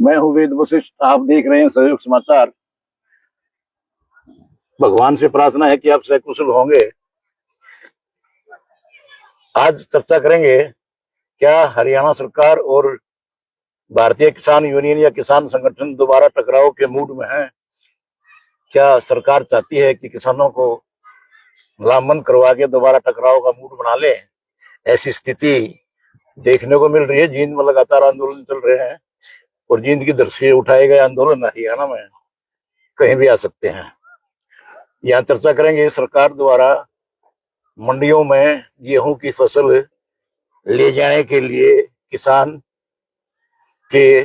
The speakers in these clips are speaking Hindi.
मैं हूँ वेद वशिष्ठ। आप देख रहे हैं सहयोग समाचार। भगवान से प्रार्थना है कि आप सकुशल होंगे। आज चर्चा करेंगे, क्या हरियाणा सरकार और भारतीय किसान यूनियन या किसान संगठन दोबारा टकराव के मूड में हैं? क्या सरकार चाहती है कि किसानों को लामबंद करवा के दोबारा टकराव का मूड बना ले? ऐसी स्थिति देखने को मिल रही है। जींद में लगातार आंदोलन चल रहे हैं और जींद की दृष्टि उठाए गए आंदोलन हरियाणा में कहीं भी आ सकते हैं। यहाँ चर्चा करेंगे, सरकार द्वारा मंडियों में गेहूं की फसल ले जाने के लिए किसान के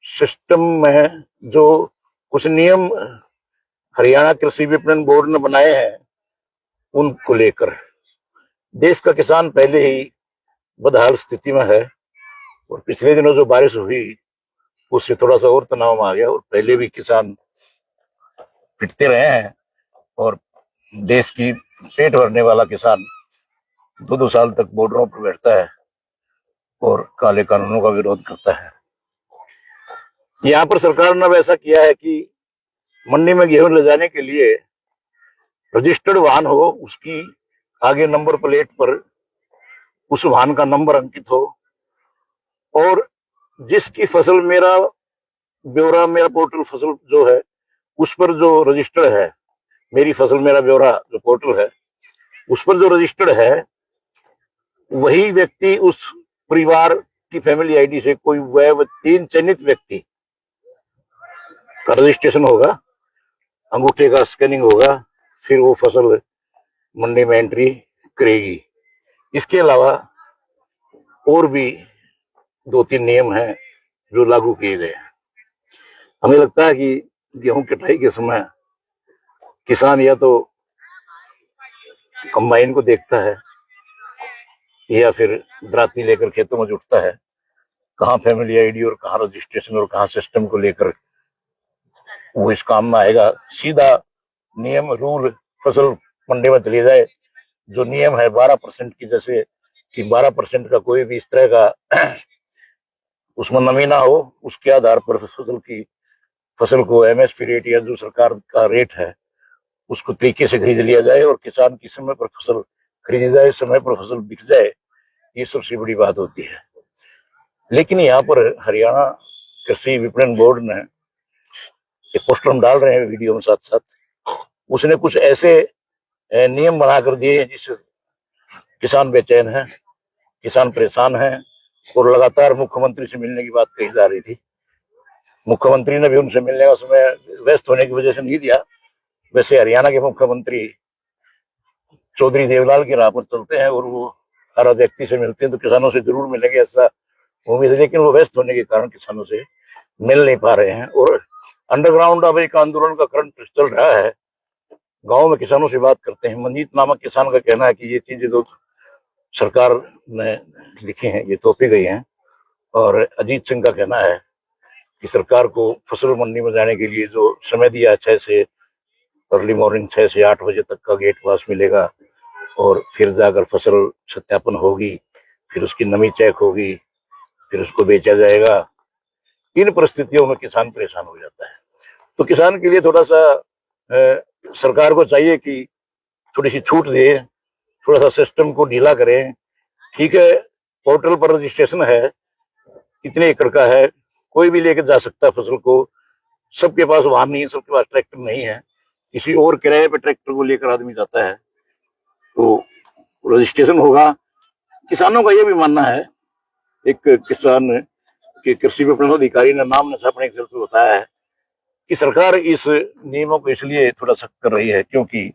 सिस्टम में जो कुछ नियम हरियाणा कृषि विपणन बोर्ड ने बनाए हैं, उनको लेकर देश का किसान पहले ही बदहाल स्थिति में है और पिछले दिनों जो बारिश हुई उससे थोड़ा सा और तनाव में आ गया। और पहले भी किसान पिटते रहे हैं और देश की पेट भरने वाला किसान 2-2 साल तक बॉर्डरों पर बैठता है और काले कानूनों का विरोध करता है। यहाँ पर सरकार ने ऐसा किया है कि मंडी में गेहूं ले जाने के लिए रजिस्टर्ड वाहन हो, उसकी आगे नंबर प्लेट पर उस वाहन का नंबर अंकित हो और जिसकी फसल मेरा ब्यौरा, मेरा पोर्टल फसल जो है उस पर जो रजिस्टर्ड है, मेरी फसल मेरा ब्यौरा जो पोर्टल है उस पर जो रजिस्टर्ड है, वही व्यक्ति उस परिवार की फैमिली आईडी से कोई वह 3 चयनित व्यक्ति का रजिस्ट्रेशन होगा, अंगूठे का स्कैनिंग होगा, फिर वो फसल मंडी में एंट्री करेगी। इसके अलावा और भी 2-3 नियम हैं जो लागू किए गए हैं। हमें लगता है कि गेहूं कटाई के समय किसान या तो कंबाइन को देखता है या फिर दराती लेकर खेतों में जुटता है। कहाँ फैमिली आईडी और कहाँ रजिस्ट्रेशन और कहाँ सिस्टम को लेकर वो इस काम में आएगा। सीधा नियम रूल फसल मंडी में चली जाए। जो नियम है 12% की, जैसे कि 12% का कोई भी इस तरह का उसमें नमी ना हो, उसके आधार पर फसल को एमएसपी रेट या जो सरकार का रेट है उसको तरीके से खरीद लिया जाए और किसान की समय पर फसल खरीदी जाए, समय पर फसल बिक जाए। ये सबसे बड़ी बात होती है। लेकिन यहाँ पर हरियाणा कृषि विपणन बोर्ड ने एक पोस्टर हम डाल रहे हैं वीडियो में साथ साथ, उसने कुछ ऐसे नियम बना कर दिए हैं जिससे किसान बेचैन है, किसान परेशान है और लगातार मुख्यमंत्री से मिलने की बात कही जा रही थी। मुख्यमंत्री ने भी उनसे मिलने का समय व्यस्त होने की वजह से नहीं दिया। वैसे हरियाणा के मुख्यमंत्री चौधरी देवलाल की राह पर चलते हैं और वो हर व्यक्ति से मिलते हैं तो किसानों से जरूर मिलेंगे, ऐसा उम्मीद है। लेकिन वो व्यस्त होने के कारण किसानों से मिल नहीं पा रहे हैं और अंडरग्राउंड अब एक आंदोलन का करंट चल रहा है। गांव में किसानों से बात करते हैं। मंजीत नामक किसान का कहना है कि ये चीजें तो सरकार ने लिखी हैं, ये तोपी गई हैं। और अजीत सिंह का कहना है कि सरकार को फसल मंडी में जाने के लिए जो समय दिया 6 से अर्ली मॉर्निंग 6 से 8 बजे तक का गेट पास मिलेगा और फिर जाकर फसल सत्यापन होगी, फिर उसकी नमी चेक होगी, फिर उसको बेचा जाएगा। इन परिस्थितियों में किसान परेशान हो जाता है। तो किसान के लिए थोड़ा सा सरकार को चाहिए कि थोड़ी सी छूट दे, थोड़ा सा सिस्टम को ढीला करें। ठीक है, पोर्टल पर रजिस्ट्रेशन है, कितने एकड़ का है, कोई भी लेकर जा सकता है फसल को। सबके पास वाहन नहीं है, सबके पास ट्रैक्टर नहीं है, किसी और किराए पे ट्रैक्टर को लेकर आदमी जाता है तो रजिस्ट्रेशन होगा। किसानों का यह भी मानना है, एक किसान के कृषि विपणन अधिकारी ने नाम ने अपने एक बताया है कि सरकार इस नियमों को इसलिए थोड़ा सख्त कर रही है क्योंकि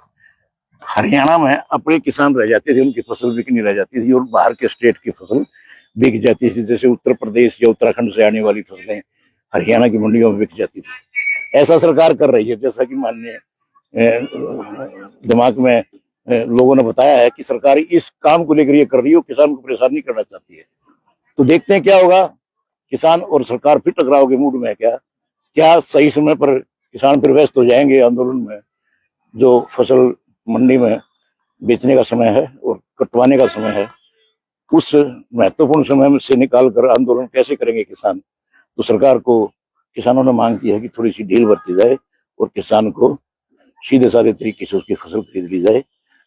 हरियाणा में अपने किसान रह जाते थे, उनकी फसल बिकनी रह जाती थी और बाहर के स्टेट की फसल बिक जाती थी। जैसे उत्तर प्रदेश या उत्तराखंड से आने वाली फसलें हरियाणा की मंडियों में बिक जाती थी। ऐसा सरकार कर रही है, जैसा कि माननीय दिमाग में लोगों ने बताया है कि सरकार इस काम को लेकर ये कर रही है, किसान को परेशान नहीं करना चाहती है। तो देखते हैं क्या होगा। किसान और सरकार फिर टकराव के मूड में है क्या सही समय पर किसान फिर व्यस्त हो जाएंगे आंदोलन में? जो फसल मंडी में बेचने का समय है और कटवाने का समय है, उस महत्वपूर्ण समय से निकाल कर आंदोलन कैसे करेंगे किसान? तो सरकार को किसानों ने मांग की है कि थोड़ी सी ढील बरती जाए और किसान को सीधे साधे तरीके से उसकी फसल खरीद ली जाए।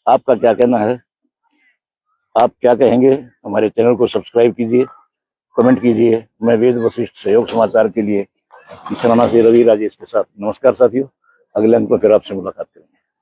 आपका क्या कहना है, आप क्या कहेंगे? हमारे चैनल को सब्सक्राइब कीजिए, कमेंट कीजिए। मैं वेद वशिष्ठ सहयोग समाचार के लिए किसाना से रवि राजेश के साथ। नमस्कार साथियों, अगले अंक में फिर आपसे मुलाकात करेंगे।